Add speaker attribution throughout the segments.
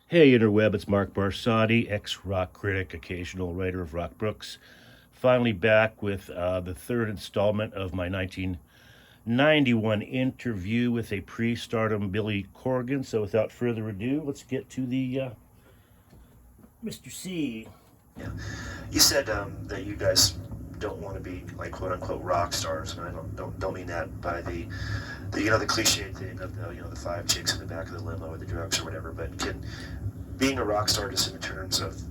Speaker 1: Hey interweb, it's Mark Barsotti, ex-rock critic, occasional writer of rock books. Finally back with the third installment of my 1991 interview with a pre-stardom Billy Corgan. So without further ado, let's get to the Mr. C.
Speaker 2: Yeah, you said that you guys don't want to be like quote unquote rock stars, and I don't mean that by the the cliche thing of the five chicks in the back of the limo with the drugs or whatever. But can being a rock star, just in terms of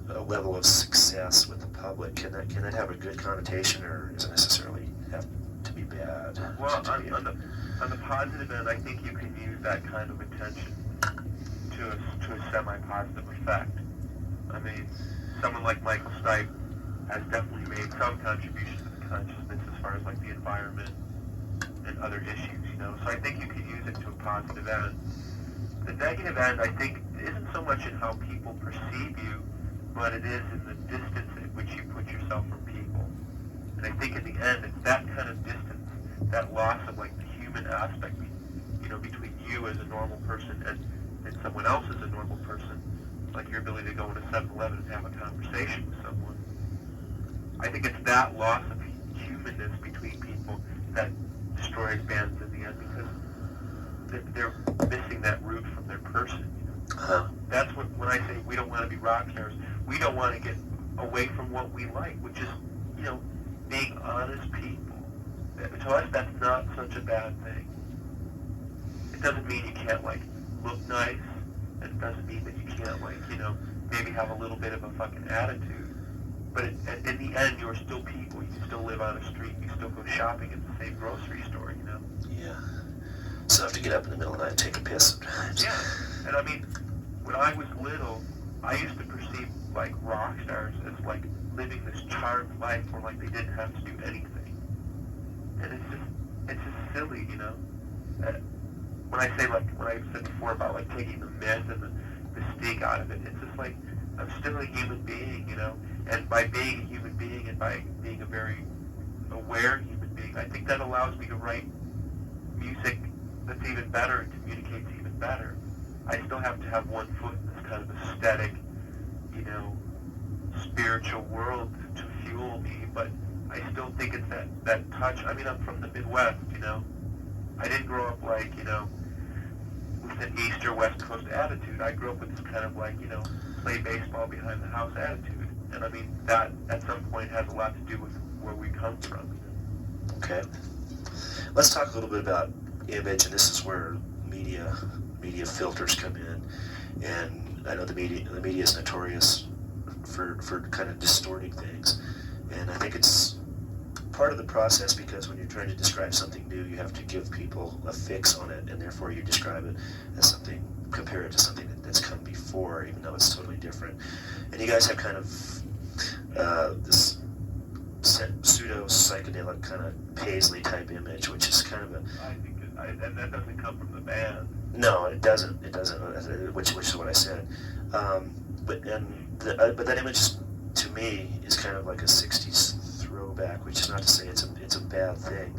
Speaker 2: a level of success with the public, can that have a good connotation, or does it necessarily have to be bad?
Speaker 3: Well, on the positive end, I think you can use that kind of attention to a semi-positive effect. I mean, someone like Michael Stipe has definitely made some contribution to the consciousness as far as like the environment and other issues. So I think you can use it to a positive end. The negative end, I think, isn't so much in how people perceive you, but it is in the distance at which you put yourself from people. And I think in the end, it's that kind of distance, that loss of like the human aspect, between you as a normal person and someone else as a normal person, like your ability to go into 7-Eleven and have a conversation with someone. I think it's that loss of humanness between people that destroys bands in the end, because they're missing that root from their person. That's when I say we don't want to be rock stars, we don't want to get away from what we like, which is, being honest people. To us, that's not such a bad thing. It doesn't mean you can't, look nice, and it doesn't mean that you can't, maybe have a little bit of a fucking attitude. But in the end, you're still people. You still live on a street. You still go shopping at the same grocery store,
Speaker 2: Yeah. So I have to get up in the middle of the night and take a piss sometimes.
Speaker 3: Yeah. And I mean, when I was little, I used to perceive, rock stars as, living this charmed life where, they didn't have to do anything. And it's just silly, When I say, when I said before about, taking the myth and the mystique out of it, it's just I'm still a human being, And by being a human being and by being a very aware human being, I think that allows me to write music that's even better and communicates even better. I still have to have one foot in this kind of aesthetic, spiritual world to fuel me, but I still think it's that touch. I mean, I'm from the Midwest, I didn't grow up with an East or West Coast attitude. I grew up with this kind of play baseball behind the house attitude. And I mean, that at some point has a lot to do with where we come from.
Speaker 2: Okay. Let's talk a little bit about image, and this is where media filters come in. And I know the media is notorious for kind of distorting things. And I think it's part of the process, because when you're trying to describe something new, you have to give people a fix on it, and therefore you describe it as something, compare it to something that's come before, even though it's totally different. And you guys have kind of this pseudo psychedelic kind of Paisley type image, which is kind of a.
Speaker 3: I think and that doesn't come from the band.
Speaker 2: No, it doesn't. It doesn't. Which is what I said. But that image to me is kind of like a '60s throwback, which is not to say it's a bad thing,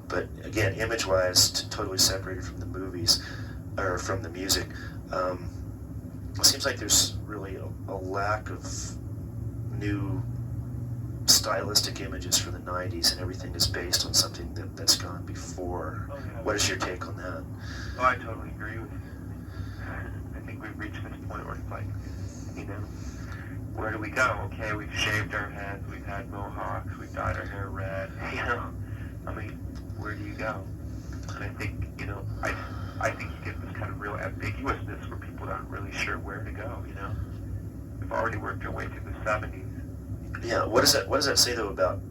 Speaker 2: but again, image-wise, totally separated from the movies or from the music. It seems like there's really a lack of new stylistic images for the '90s, and everything is based on something that's gone before.
Speaker 3: Oh, yeah.
Speaker 2: What is your take on that?
Speaker 3: Oh, I totally agree with you. I think we've reached this point where it's where do we go? Okay, we've shaved our heads, we've had mohawks, we've dyed our hair red, I mean, where do you go? And I think, I think you get this kind of real ambiguousness where people aren't really sure where to go, We've already worked our way through the 70s.
Speaker 2: Yeah, what does that say though about,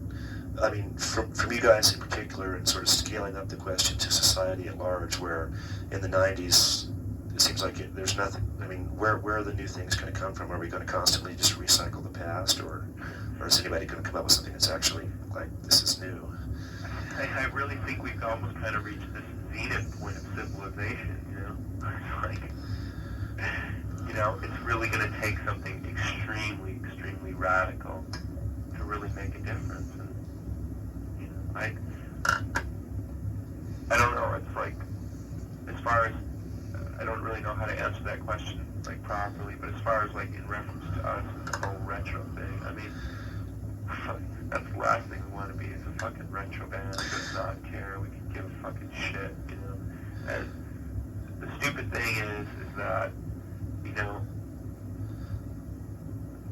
Speaker 2: I mean, from you guys in particular, and sort of scaling up the question to society at large, where in the 90s, it seems like there's nothing. I mean, where are the new things going to come from? Are we going to constantly just recycle the past, or is anybody going to come up with something that's actually this is new?
Speaker 3: I really think we've almost kind of reached this zenith point of civilization, it's really going to take something extremely, extremely radical to really make a difference. And, I don't know, it's as far as, I don't really know how to answer that question like properly. But as far as like in reference to us and the whole retro thing, I mean, that's the last thing we want to be is a fucking retro band that does not care. We can give a fucking shit, you know. And the stupid thing is that, you know,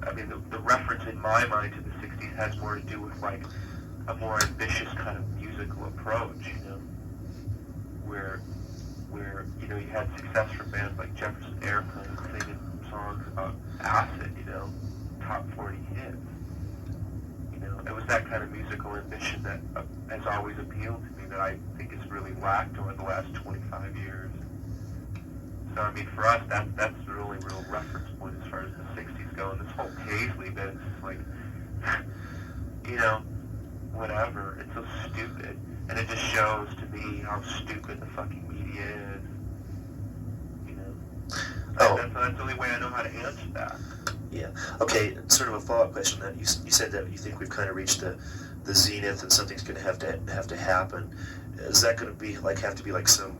Speaker 3: I mean, the reference in my mind to the 60s has more to do with, like, a more ambitious kind of musical approach, you know, where you know, you had success from bands like Jefferson Airplane singing songs about acid, you know, top 40 hits. You know, it was that kind of musical ambition that has always appealed to me that I think has really lacked over the last 25 years. So, I mean, for us, that's the really real reference point as far as the 60s go. And this whole Paisley bit is just like, you know, whatever. It's so stupid. And it just shows to me how stupid the fucking media is. You know? That's the only way I know how to answer that.
Speaker 2: Yeah. Okay, sort of a follow-up question on that. You said that you think we've kind of reached the zenith and something's going to have to happen. Is that going to be like have to be like some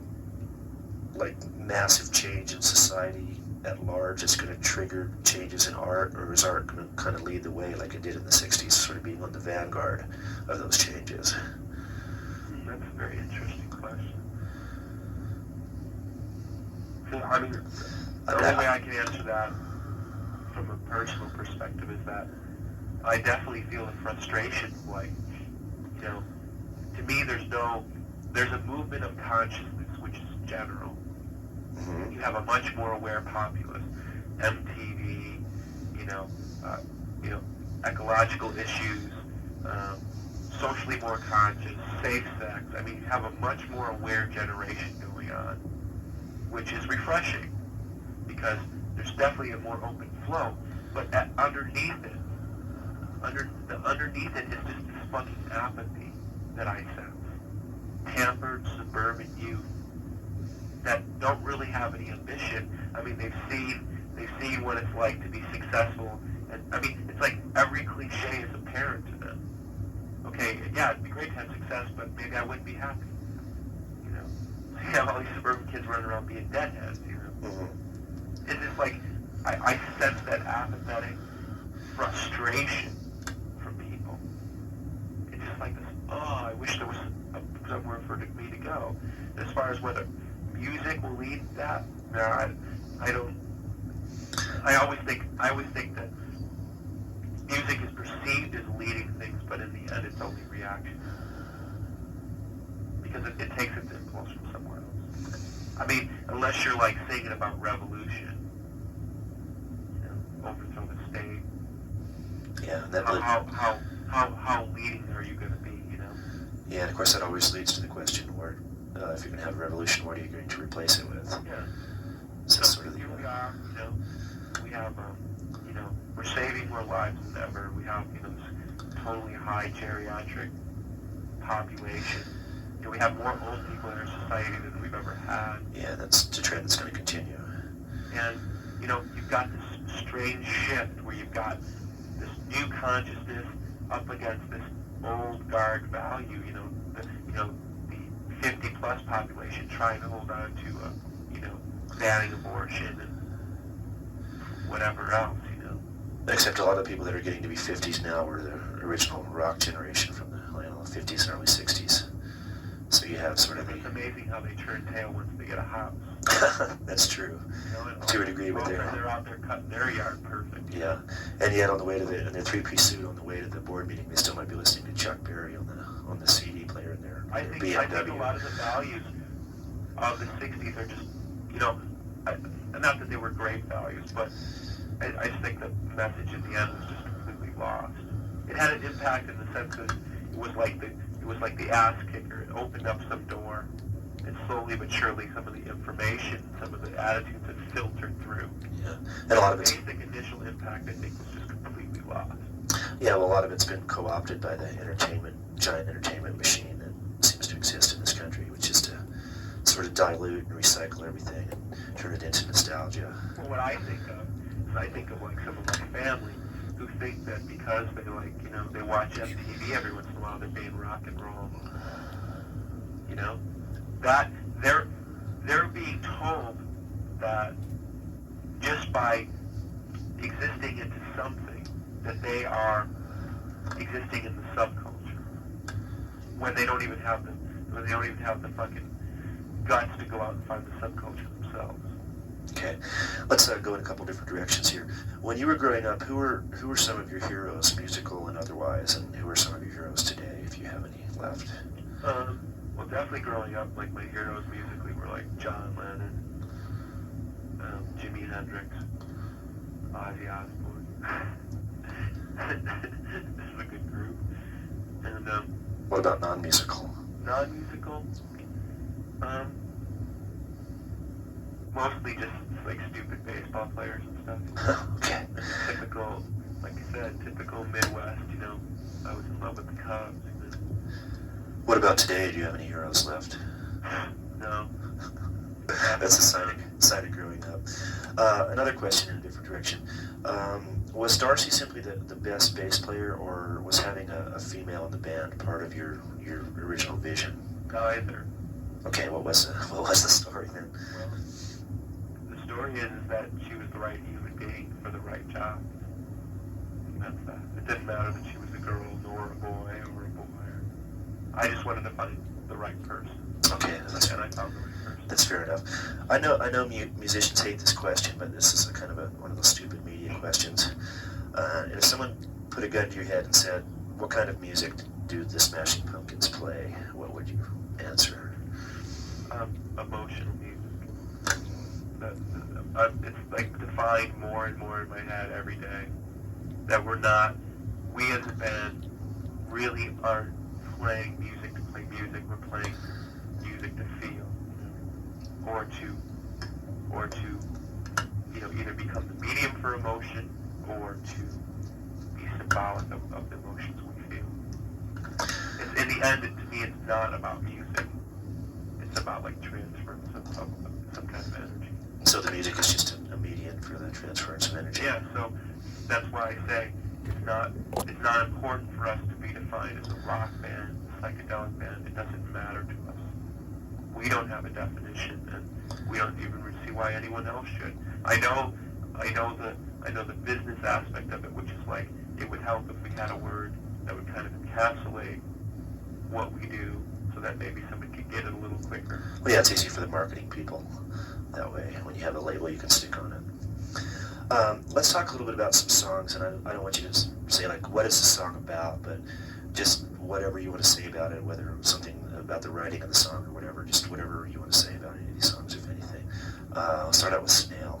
Speaker 2: like massive change in society at large that's going to trigger changes in art, or is art going to kind of lead the way like it did in the 60s, sort of being on the vanguard of those changes?
Speaker 3: That's a very interesting question. So, I mean, the only way I can answer that from a personal perspective is that I definitely feel the frustration, like, you know, to me there's a movement of consciousness which is general.
Speaker 2: Mm-hmm.
Speaker 3: You have a much more aware populace, MTV, you know, ecological issues, socially more conscious, safe sex. I mean, you have a much more aware generation going on, which is refreshing because there's definitely a more open flow. But underneath it is just this fucking apathy that I sense. Pampered suburban youth that don't really have any ambition. I mean, they've seen what it's like to be successful, and I mean, it's like every cliche is apparent to them. Okay, yeah, it'd be great to have success, but maybe I wouldn't be happy. You know, so you have all these suburban kids running around being deadheads. You know,
Speaker 2: Mm-hmm.
Speaker 3: it's just like I sense that apathetic frustration from people. It's just like this. Oh, I wish there was somewhere for me to go. As far as whether music will lead that, no, I don't. I always think that music is perceived as leading things, but in the end, it's only reaction because it takes its impulse from somewhere else. I mean, unless you're like singing about revolution, you know, overthrow the state.
Speaker 2: Yeah, that
Speaker 3: how leading are you going to be? You know.
Speaker 2: Yeah, and of course that always leads to the question where if you're going to have a revolution, what are you going to replace it with?
Speaker 3: Yeah.
Speaker 2: So sort of
Speaker 3: here we are, you know, we have, you know, we're saving more lives than ever. We have, you know, this totally high geriatric population. You know, we have more old people in our society than we've ever had.
Speaker 2: Yeah, that's a trend that's going to continue.
Speaker 3: And, you know, you've got this strange shift where you've got this new consciousness up against this old guard value, you know, the 50-plus population trying to hold on to, you know, banning abortion and whatever else, you know.
Speaker 2: Except a lot of people that are getting to be 50s now were the original rock generation from the 50s and early 60s. So you have sort of
Speaker 3: It's amazing how they turn tail once they get a house.
Speaker 2: That's true.
Speaker 3: You know,
Speaker 2: To a degree, but
Speaker 3: they're out there cutting their yard perfect.
Speaker 2: Yeah, and yet on the way to in their three-piece suit on the way to the board meeting, they still might be listening to Chuck Berry on the CD player in their BMW.
Speaker 3: I think a lot of the values of the 60s are just, you know, not that they were great values, but I just think the message at the end was just completely lost. It had an impact in the sense that it was like the ass kicker. It opened up some door, and slowly but surely some of the information, some of the attitudes had filtered through.
Speaker 2: Yeah, and a lot of it's
Speaker 3: basic initial impact, I think, was just completely lost.
Speaker 2: Yeah, well, a lot of it's been co-opted by the giant entertainment machine that seems to exist in this country, which is to sort of dilute and recycle everything and turn it into nostalgia.
Speaker 3: Well, what I think of is I think of like some of my family who think that because they like, you know, they watch MTV every once in a while, they're being rock and roll. You know, that they're being told that just by existing into something, that they are existing in the subculture when they don't even have the fucking guts to go out and find the subculture themselves.
Speaker 2: Okay, let's go in a couple different directions here. When you were growing up, who were some of your heroes, musical and otherwise, and who are some of your heroes today, if you have any left?
Speaker 3: Well, definitely growing up, like my heroes musically were like John Lennon, Jimi Hendrix, Ozzy Osbourne. This is a good group. And
Speaker 2: what about non-musical?
Speaker 3: Non-musical, mostly just like stupid baseball players and stuff.
Speaker 2: Okay.
Speaker 3: Typical, like I said, typical Midwest. You know, I was in love with the Cubs.
Speaker 2: What about today? Do you have any heroes left?
Speaker 3: No.
Speaker 2: That's a sign of growing up. Another question in a different direction. Was Darcy simply the best bass player, or was having a female in the band part of your original vision?
Speaker 3: Neither.
Speaker 2: Okay, what was the story then?
Speaker 3: Well, the story is that she was the right human being for the right job. And that's that. It didn't matter that she was a girl nor a boy or a boy. I just wanted to find the right person.
Speaker 2: Okay, that's
Speaker 3: and I found the right person.
Speaker 2: That's fair enough. I know musicians hate this question, but this is kind of one of those stupid media questions. If someone put a gun to your head and said, "What kind of music do the Smashing Pumpkins play?" what would you answer?
Speaker 3: Emotional music. It's like defined more and more in my head every day that we as a band really aren't playing music to play music. We're playing music to feel, or to either become the medium for emotion or to be symbolic of the emotions we feel. In the end, to me, it's not about music. It's about like transference of some kind of energy.
Speaker 2: So the music is just a medium for the transference of energy.
Speaker 3: Yeah. So that's why I say it's not important for us to be defined as a rock band, a psychedelic band. It doesn't matter to us. We don't have a definition, and we don't even see why anyone else should. I know the business aspect of it, which is like it would help if we had a word that would kind of encapsulate what we do, so that maybe somebody could get it a little quicker.
Speaker 2: Well, yeah, it's easy for the marketing people that way. When you have a label, you can stick on it. Let's talk a little bit about some songs, and I don't want you to say like what is the song about, but just whatever you want to say about it, whether something about the writing of the song or whatever, just whatever you want to say about any of these songs, if anything. I'll start out with Snail.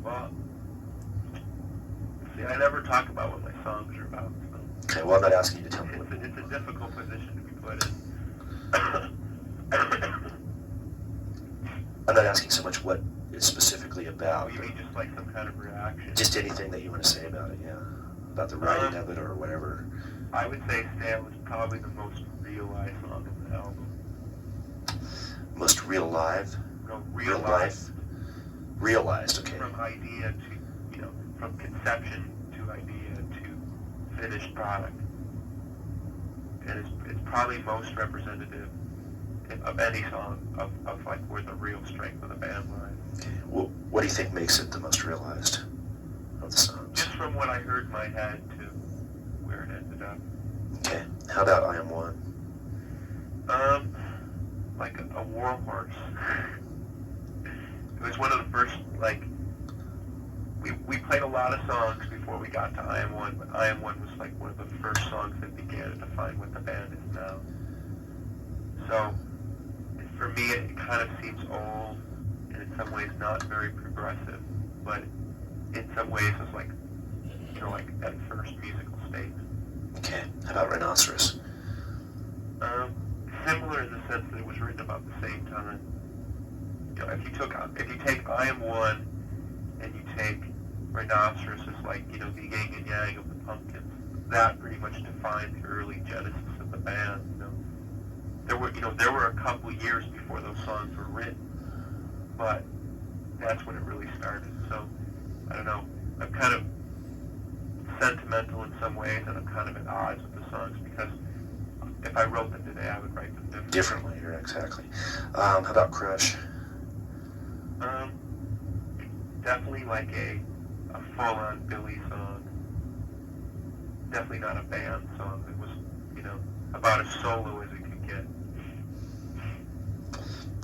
Speaker 3: Well, see, I never talk about what my songs are about. So.
Speaker 2: Okay, well, I'm not asking you to tell me what.
Speaker 3: It's a difficult position to be put in.
Speaker 2: I'm not asking so much what it's specifically about.
Speaker 3: Oh, you mean just like some kind of reaction?
Speaker 2: Just anything that you want to say about it, yeah. About the writing of it or whatever.
Speaker 3: I would say Snail is probably the most realized song on the album.
Speaker 2: Most real life?
Speaker 3: No,
Speaker 2: Real life? Realized, okay.
Speaker 3: From idea to, from conception to idea to finished product. And it's probably most representative of any song of like where the real strength of the band lies.
Speaker 2: Okay. Well, what do you think makes it the most realized of the songs?
Speaker 3: Just from what I heard in my head to where it ended up.
Speaker 2: Okay. How about I Am One?
Speaker 3: Like a war horse. It was one of the first, like, we played a lot of songs before we got to I Am One, but I Am One was like one of the first songs that began to define what the band is now. So, for me, it kind of seems old, and in some ways not very progressive, but in some ways it's like, like at first musical state.
Speaker 2: Okay. How about Rhinoceros?
Speaker 3: Similar in the sense that it was written about the same time. If you take I Am One and you take Rhinoceros as like, the yin and yang of the Pumpkins, that pretty much defined the early genesis of the band. There were a couple years before those songs were written, but that's when it really started. So, I don't know, I'm kind of sentimental in some ways, and I'm kind of at odds with the songs, because if I wrote them today, I would write them differently.
Speaker 2: Differently, exactly. How about Crush?
Speaker 3: Definitely like a full-on Billy song. Definitely not a band song. It was, about as solo as it could get.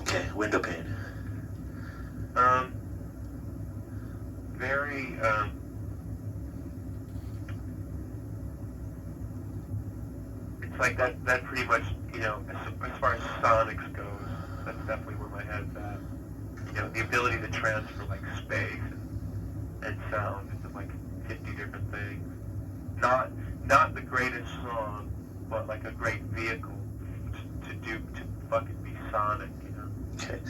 Speaker 2: Okay, window pane.
Speaker 3: Very, it's like that pretty much, as far as sonics goes, that's definitely where my head's at. The ability to transfer like space and sound into like 50 different things. Not the greatest song, but like a great vehicle to fucking be sonic,
Speaker 2: Okay.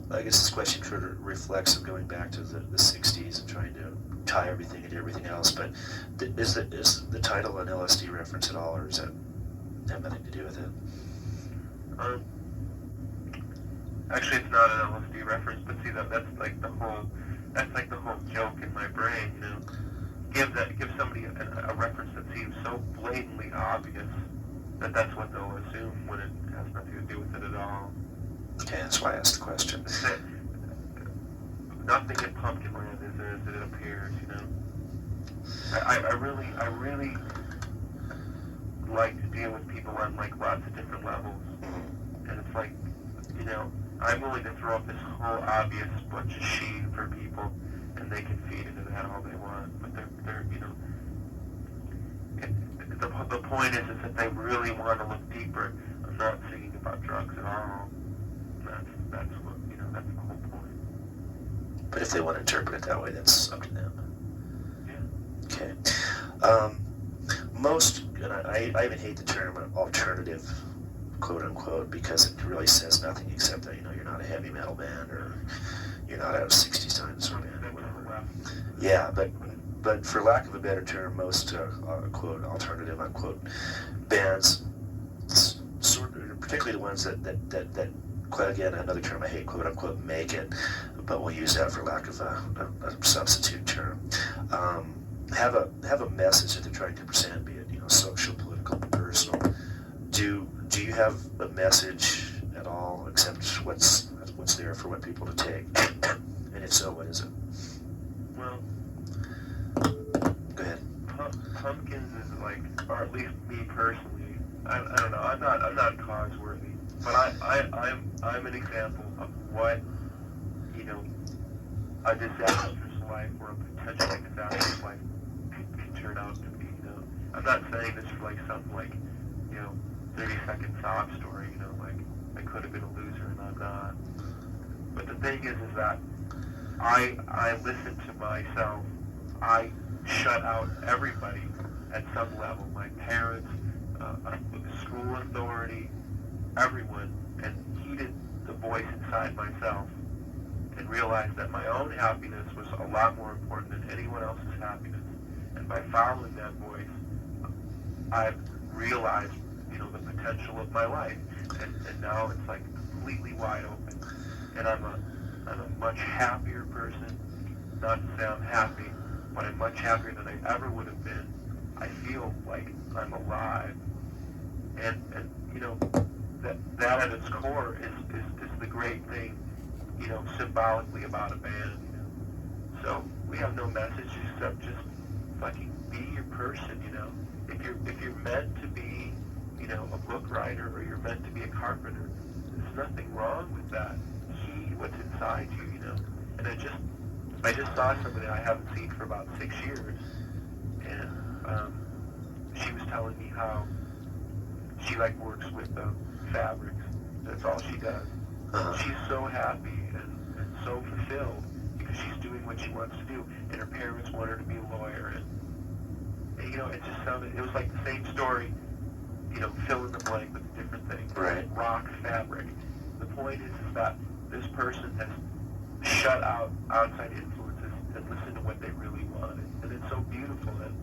Speaker 2: I guess this question sort of reflects of going back to the 60s and trying to tie everything into everything else, but is the title an LSD reference at all, or does that have nothing to do with it?
Speaker 3: Actually, it's not an LSD reference, but see that's like the whole joke in my brain, Give somebody a reference that seems so blatantly obvious that that's what they'll assume when it has nothing to do with it at all.
Speaker 2: Okay, that's why I asked the question.
Speaker 3: Nothing in Pumpkinland is as it appears, I really like to deal with people on like lots of different levels, and it's like, I'm willing to throw up this whole obvious bunch of sheen for people, and they can feed into that all they want, but they're the point is that they really want to look deeper. I'm not singing about drugs at all. That's what, that's the whole point.
Speaker 2: But if they want to interpret it that way, that's up to them.
Speaker 3: Yeah.
Speaker 2: Okay. Most, and I even hate the term alternative, quote unquote, because it really says nothing except that, you're not a heavy metal band, or you're not a 60s dinosaur band, or whatever. Yeah, but for lack of a better term, most quote alternative unquote bands, particularly the ones that again, another term I hate, quote unquote, make it, but we'll use that for lack of a substitute term, have a message that they're trying to present, be it social, political, personal. Do you have a message at all, except what's there for what people to take? And if so, what is it?
Speaker 3: Well,
Speaker 2: go ahead.
Speaker 3: Pumpkins is like, or at least me personally, I don't know, I'm not cause-worthy, but I'm an example of what, a disastrous life or a potentially disastrous life can turn out to be, I'm not saying this for like some 30-second sob story, like I could have been a loser and I'm not. But the thing is that I listen to myself. I shut out everybody at some level, my parents, school authority, everyone, and heeded the voice inside myself and realized that my own happiness was a lot more important than anyone else's happiness. And by following that voice, I've realized, the potential of my life, and now it's like completely wide open. And I'm a much happier person. Not to say I'm happy, but I'm much happier than I ever would have been. I feel like I'm alive, and that at its core is the great thing, symbolically about a band. So we have no message except just fucking be your person. If you're meant to be, a book writer, or you're meant to be a carpenter, there's nothing wrong with that. Heed what's inside you, And I just saw somebody I haven't seen for about 6 years, and she was telling me how she works with fabrics. That's all she does. She's so happy and so fulfilled because she's doing what she wants to do, and her parents want her to be a lawyer, and it just sounded, it was like the same story, fill in the blank with a different thing.
Speaker 2: Right.
Speaker 3: Rock fabric. The point is that this person has shut out outside influences and listened to what they really wanted. And it's so beautiful, and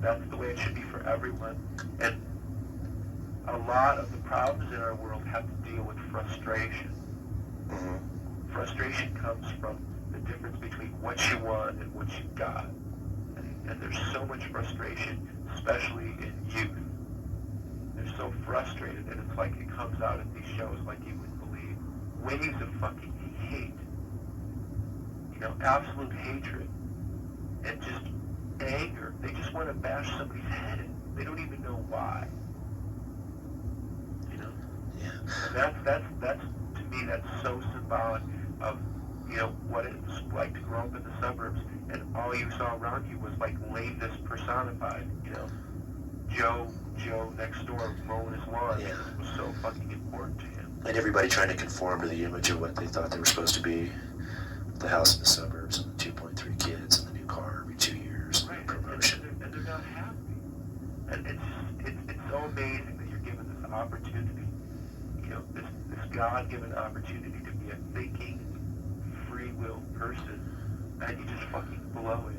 Speaker 3: that's the way it should be for everyone. And a lot of the problems in our world have to deal with frustration.
Speaker 2: Mm-hmm.
Speaker 3: Frustration comes from the difference between what you want and what you got. And there's so much frustration, especially in youth. They're so frustrated, and it's like it comes out at these shows like you wouldn't believe. Waves of fucking hate absolute hatred and just anger. They just want to bash somebody's head in. They don't even know why.
Speaker 2: Yeah.
Speaker 3: And that's to me, that's so symbolic of what it's like to grow up in the suburbs, and all you saw around you was like lameness personified. Joe next door mowing his lawn.
Speaker 2: Yeah.
Speaker 3: Was so fucking important to him.
Speaker 2: And everybody trying to conform to the image of what they thought they were supposed to be. The house in the suburbs and the 2.3 kids and the new car every 2 years and
Speaker 3: Right,
Speaker 2: the promotion.
Speaker 3: and they're not happy. And it's so amazing that you're given this opportunity, this God-given opportunity to be a thinking, free-will person, and you just fucking blow it.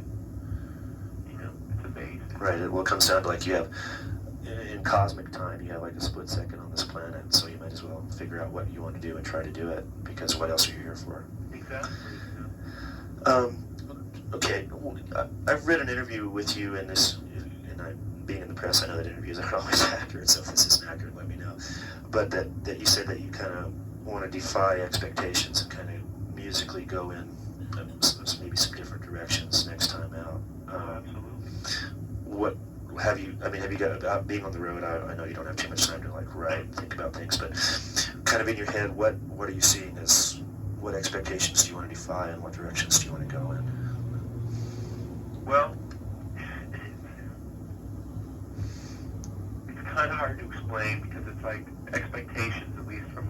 Speaker 3: It's amazing.
Speaker 2: Right, well, it comes down to like you have, in cosmic time, you have like a split second on this planet, so you might as well figure out what you want to do and try to do it, because what else are you here for?
Speaker 3: Exactly.
Speaker 2: Okay, I've read an interview with you in this, and being in the press, I know that interviews aren't always accurate, so if this isn't accurate, let me know. But that you said that you kind of want to defy expectations and kind of musically go in maybe some different directions next time out.
Speaker 3: Absolutely.
Speaker 2: What have you got, being on the road, I know you don't have too much time to like write and think about things, but kind of in your head, what are you seeing as, what expectations do you want to defy and what directions do you want to go in?
Speaker 3: Well, it's kind of hard to explain because it's like expectations, at least from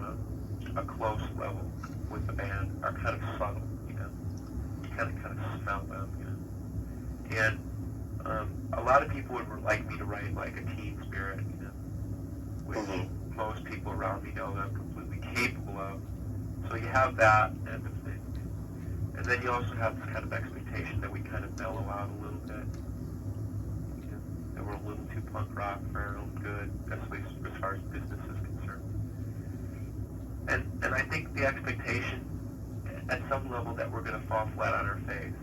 Speaker 3: a close level with the band, are kind of subtle, You kind of smell them, And a lot of people would like me to write like a teen spirit, which most people around me know that I'm completely capable of. So you have that end of things. And then you also have this kind of expectation that we kind of mellow out a little bit. That we're a little too punk rock for our own good, at least as far as business is concerned. And I think the expectation at some level that we're going to fall flat on our face.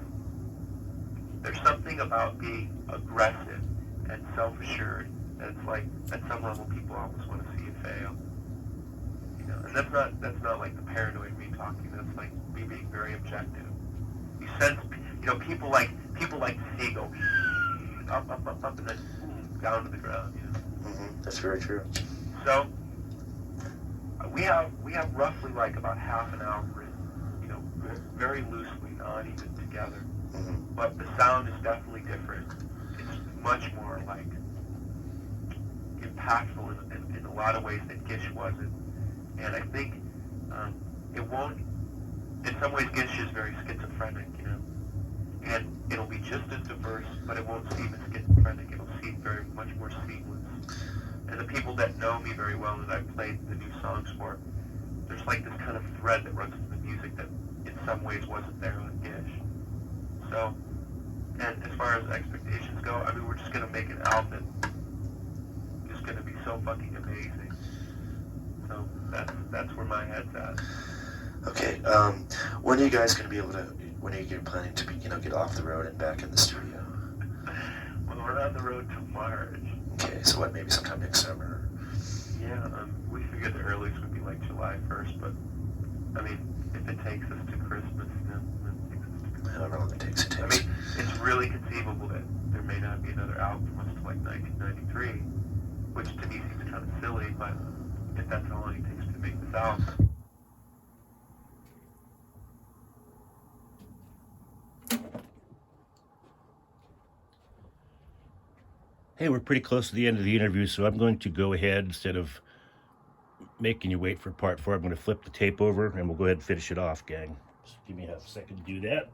Speaker 3: There's something about being aggressive and self-assured that it's like at some level people almost want to see you fail. And that's not like the paranoid me talking. That's like me being very objective. You sense, people like to see you go up, and then boom, down to the ground.
Speaker 2: That's very true.
Speaker 3: So we have roughly like about half an hour written, very loosely, not even together. But the sound is definitely different. It's much more like impactful in a lot of ways that Gish wasn't. And I think it won't, in some ways Gish is very schizophrenic, and it'll be just as diverse, but it won't seem as schizophrenic. It'll seem very much more seamless. And the people that know me very well that I've played the new songs for, there's like this kind of thread that runs through the music that in some ways wasn't there on Gish. So, and as far as expectations go, we're just going to make an album that's just going to be so fucking amazing. So that's where my head's at.
Speaker 2: Okay, when are you guys going to be able to, when are you planning to be, get off the road and back in the studio?
Speaker 3: Well, we're on the road till March.
Speaker 2: Okay, so what, maybe sometime next summer?
Speaker 3: Yeah, we figured the earliest would be like July 1st, but, if it takes us to Christmas, then it takes us to Christmas.
Speaker 2: However long it takes, it takes.
Speaker 3: It's really conceivable that there may not be another album from us till like 1993, which to me seems kind of silly, but if that's how long it takes to make this album.
Speaker 1: Hey, we're pretty close to the end of the interview, so I'm going to go ahead, instead of making you wait for part 4, I'm going to flip the tape over and we'll go ahead and finish it off, gang. Just give me a second to do that.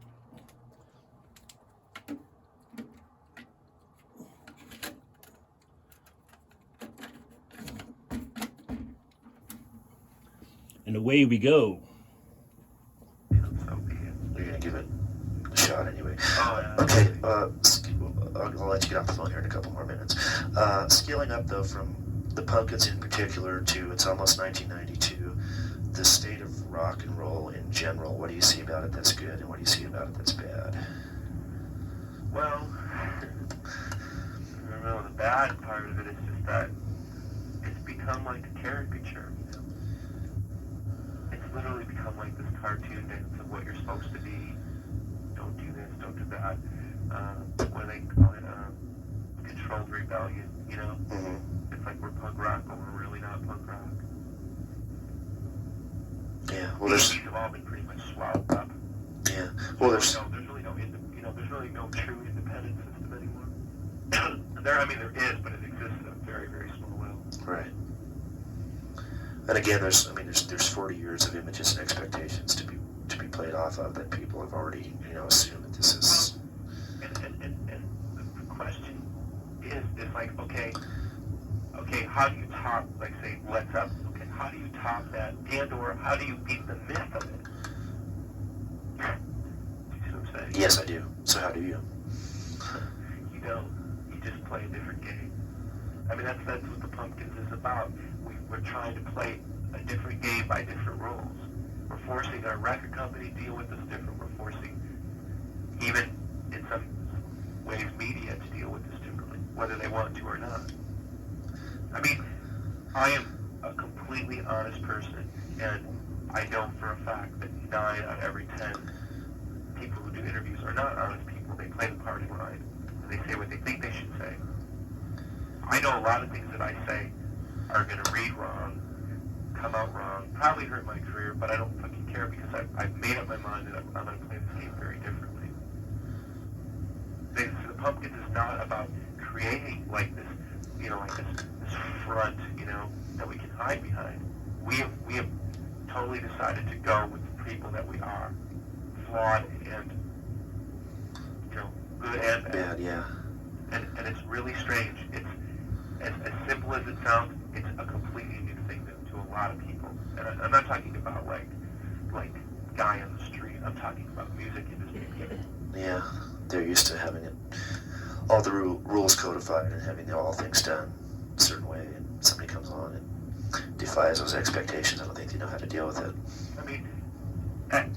Speaker 1: And away we go.
Speaker 3: So be it.
Speaker 2: You're going to give it a shot anyway.
Speaker 3: Oh, yeah.
Speaker 2: Okay, I'll let you get off the phone here in a couple more minutes. Scaling up, though, from the Pumpkins in particular to it's almost 1992, the state of rock and roll in general, what do you see about it that's good and what do you see about it that's bad?
Speaker 3: Well, the bad part of it is just that it's become like a caricature, It's literally become like this cartoon dance of what you're supposed to be, of that, what do they call it, controlled rebellion, you know?
Speaker 2: Mm-hmm.
Speaker 3: It's like we're punk rock, but we're really not punk rock.
Speaker 2: Yeah, well, there's...
Speaker 3: These have all been pretty much swallowed up.
Speaker 2: Yeah, well, there's
Speaker 3: There's really no true independent system anymore. There is, but it exists at a very, very small level.
Speaker 2: right. And again, there's 40 years of images and expectations to be played off of that people have already, assumed that this is.
Speaker 3: And the question is like, okay, how do you top, like, say, Let's Up? Okay, how do you top that, and/or how do you beat the myth of it? Do you see what I'm saying?
Speaker 2: Yes, I do. So how do you?
Speaker 3: You don't. You just play a different game. I mean, that's what the Pumpkins is about. We're trying to play a different game by different rules. We're forcing our record company to deal with us different. We're forcing, even in some ways, media to deal with us differently, whether they want to or not. I mean, I am a completely honest person, and I know for a fact that 9 out of every 10 people who do interviews are not honest people. They play the party line, and they say what they think they should say. I know a lot of things that I say are going to read wrong, come out wrong, probably hurt my career, but I don't fucking care because I've made up my mind that I'm going to play this game very differently. The Pumpkins is not about creating like this, this front, that we can hide behind. We have totally decided to go with the people that we are, flawed and, good and bad.
Speaker 2: Bad, yeah.
Speaker 3: And it's really strange. It's as simple as it sounds. It's a completely new thing to a lot of people. And I'm not talking about like guy on the street. I'm talking about music industry people.
Speaker 2: Yeah, they're used to having it, all the rules codified and having all things done a certain way. And somebody comes along and defies those expectations. I don't think they know how to deal with it.
Speaker 3: I mean, I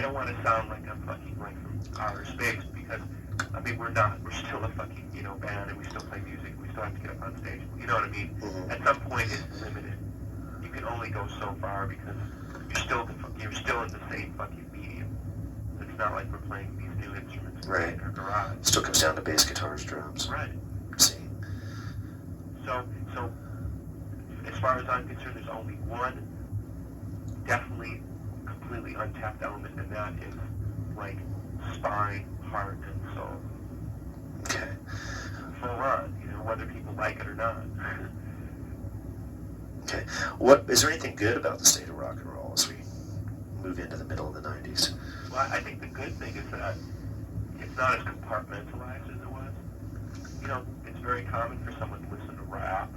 Speaker 3: don't want to sound like I'm fucking like from outer space because, we're not. We're still a fucking, band and we still play music. We still have to get up on stage. You know what I mean?
Speaker 2: Mm-hmm.
Speaker 3: At some point it's limited. You can only go so far because you're still in the same fucking medium. It's not like we're playing these new instruments in our garage.
Speaker 2: Still comes down to bass guitars, drums.
Speaker 3: Right.
Speaker 2: See.
Speaker 3: So as far as I'm concerned, there's only one definitely completely untapped element, and that is like spine, heart, and soul.
Speaker 2: Okay.
Speaker 3: Full on, whether people like it or not.
Speaker 2: Okay. Is there anything good about the state of rock and roll as we move into the middle of the 90s?
Speaker 3: Well, I think the good thing is that it's not as compartmentalized as it was. It's very common for someone to listen to rap.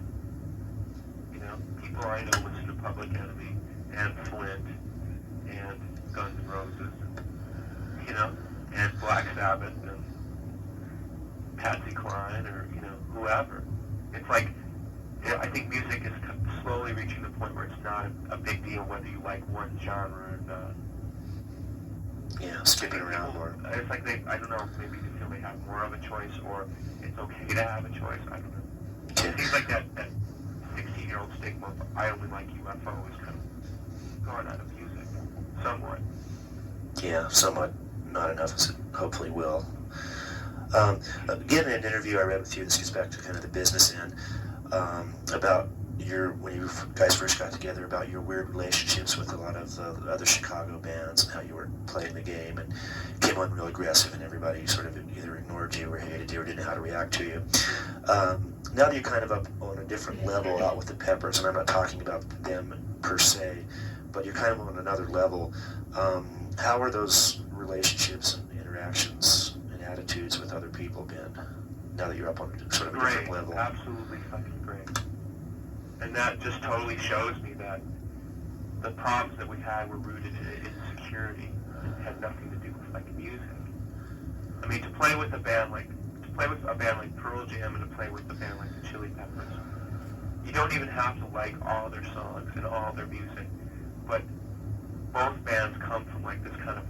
Speaker 3: People I know listen to Public Enemy and Flint and Guns N' Roses, and Black Sabbath and Patsy Cline or, whoever. It's like, I think music is slowly reaching the point where it's not a big deal whether you like one genre or not.
Speaker 2: Yeah, skipping around more.
Speaker 3: It's like I don't know, maybe they feel they have more of a choice or it's okay to have a choice, I don't know. It seems like that 16-year-old stigma of I only like UFO is kind of gone out of music, somewhat.
Speaker 2: Yeah, somewhat. Not enough as it hopefully will. Again, in an interview I read with you, this gets back to kind of the business end, about when you guys first got together, about your weird relationships with a lot of other Chicago bands and how you were playing the game and came on real aggressive and everybody sort of either ignored you or hated you or didn't know how to react to you. Now that you're kind of up on a different level out with the Peppers, and I'm not talking about them per se, but you're kind of on another level, how are those relationships and interactions and attitudes with other people been now that you're up on sort of a different level?
Speaker 3: Absolutely fucking great. And that just totally shows me that the problems that we had were rooted in insecurity and had nothing to do with like music. I mean, to play with a band like Pearl Jam and to play with a band like the Chili Peppers, you don't even have to like all their songs and all their music, but both bands come from like this kind of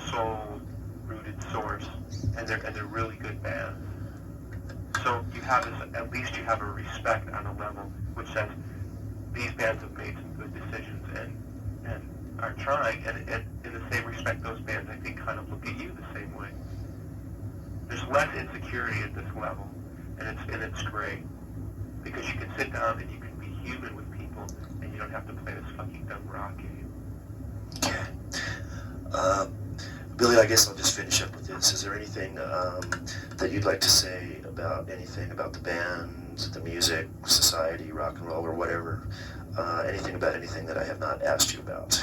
Speaker 3: soul-rooted source, and they're really good bands. So you have this, at least you have a respect on a level which says these bands have made some good decisions and are trying, and in the same respect, those bands I think kind of look at you the less insecurity at this level, and it's great because you can sit down and you can be human with people, and you don't have to play this fucking dumb rock game.
Speaker 2: Okay. Billy, I guess I'll just finish up with this. Is there anything that you'd like to say about anything about the band, the music, society, rock and roll, or whatever? Anything about anything that I have not asked you about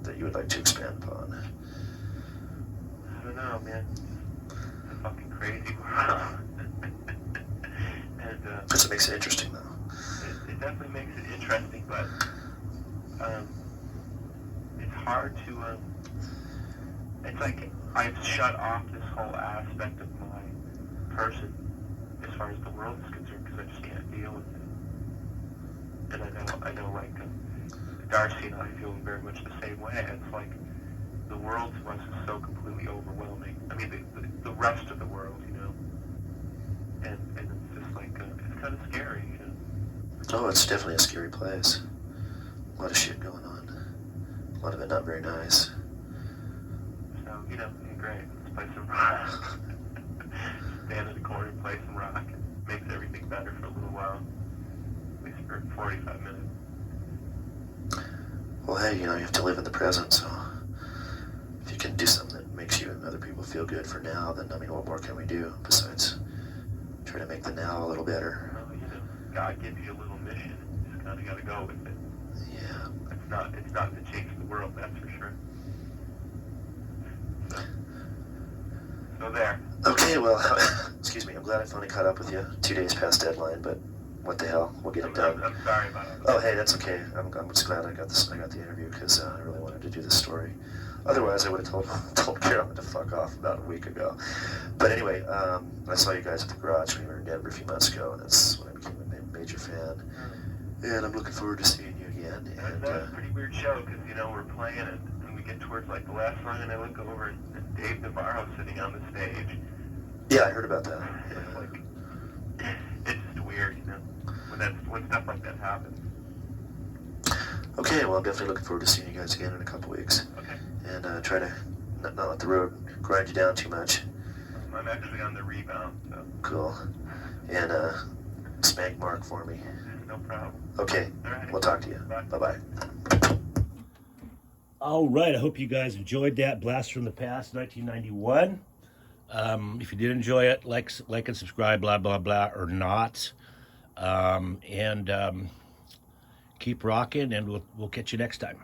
Speaker 2: that you would like to expand upon?
Speaker 3: I don't know, man. It's a fucking crazy world. And
Speaker 2: That's what makes it interesting, though.
Speaker 3: it definitely makes it interesting, but it's hard to. It's like I've shut off this whole aspect of my person as far as the world is concerned because I just can't deal with it. And I know, like Darcy and I feel very much the same way. It's like the world to us is so completely overwhelming. I mean, the rest of the world, you know. And it's just like it's kind of scary, you know.
Speaker 2: Oh, it's definitely a scary place. A lot of shit going on. A lot of it not very nice.
Speaker 3: So, you know, yeah, great. Let's play some rock. Stand in the corner and play some rock. It makes everything better for a little while. At least for 45 minutes.
Speaker 2: Well, hey, you know, you have to live in the present, so if you can do something that makes you and other people feel good for now, then, I mean, what more can we do besides try to make the now a little better?
Speaker 3: Well, you know, God gives you a little mission, and you just kind of got to go with it.
Speaker 2: Yeah.
Speaker 3: It's not to change the world, that's for sure. So there.
Speaker 2: Okay, well, excuse me, I'm glad I finally caught up with you. 2 days past deadline, but what the hell, we'll get it done.
Speaker 3: I'm sorry about it.
Speaker 2: Oh, hey, that's okay. I'm just glad I got the interview because I really wanted to do this story. Otherwise, I would have told Carolyn to fuck off about a week ago. But anyway, I saw you guys at the garage when you were in Denver a few months ago, and that's when I became a major fan. And I'm looking forward to seeing you again. And
Speaker 3: That was a pretty weird show because, you know, we're playing it and we get towards like the last song and I look over and Dave Navarro's sitting on the stage.
Speaker 2: yeah, I heard about that.
Speaker 3: It's
Speaker 2: Yeah.
Speaker 3: like, it's just weird, you know, when stuff like that happens.
Speaker 2: Okay, well, I'm definitely looking forward to seeing you guys again in a couple weeks.
Speaker 3: Okay.
Speaker 2: And try to not let the road grind you down too much.
Speaker 3: I'm actually on the rebound, so
Speaker 2: Cool. And spank Mark for me.
Speaker 3: no problem.
Speaker 2: Okay,
Speaker 3: All right.
Speaker 2: we'll talk to you.
Speaker 3: Bye.
Speaker 2: Bye-bye.
Speaker 1: All right, I hope you guys enjoyed that Blast from the Past, 1991. If you did enjoy it, like and subscribe, blah, blah, blah, or not. And keep rocking, and we'll catch you next time.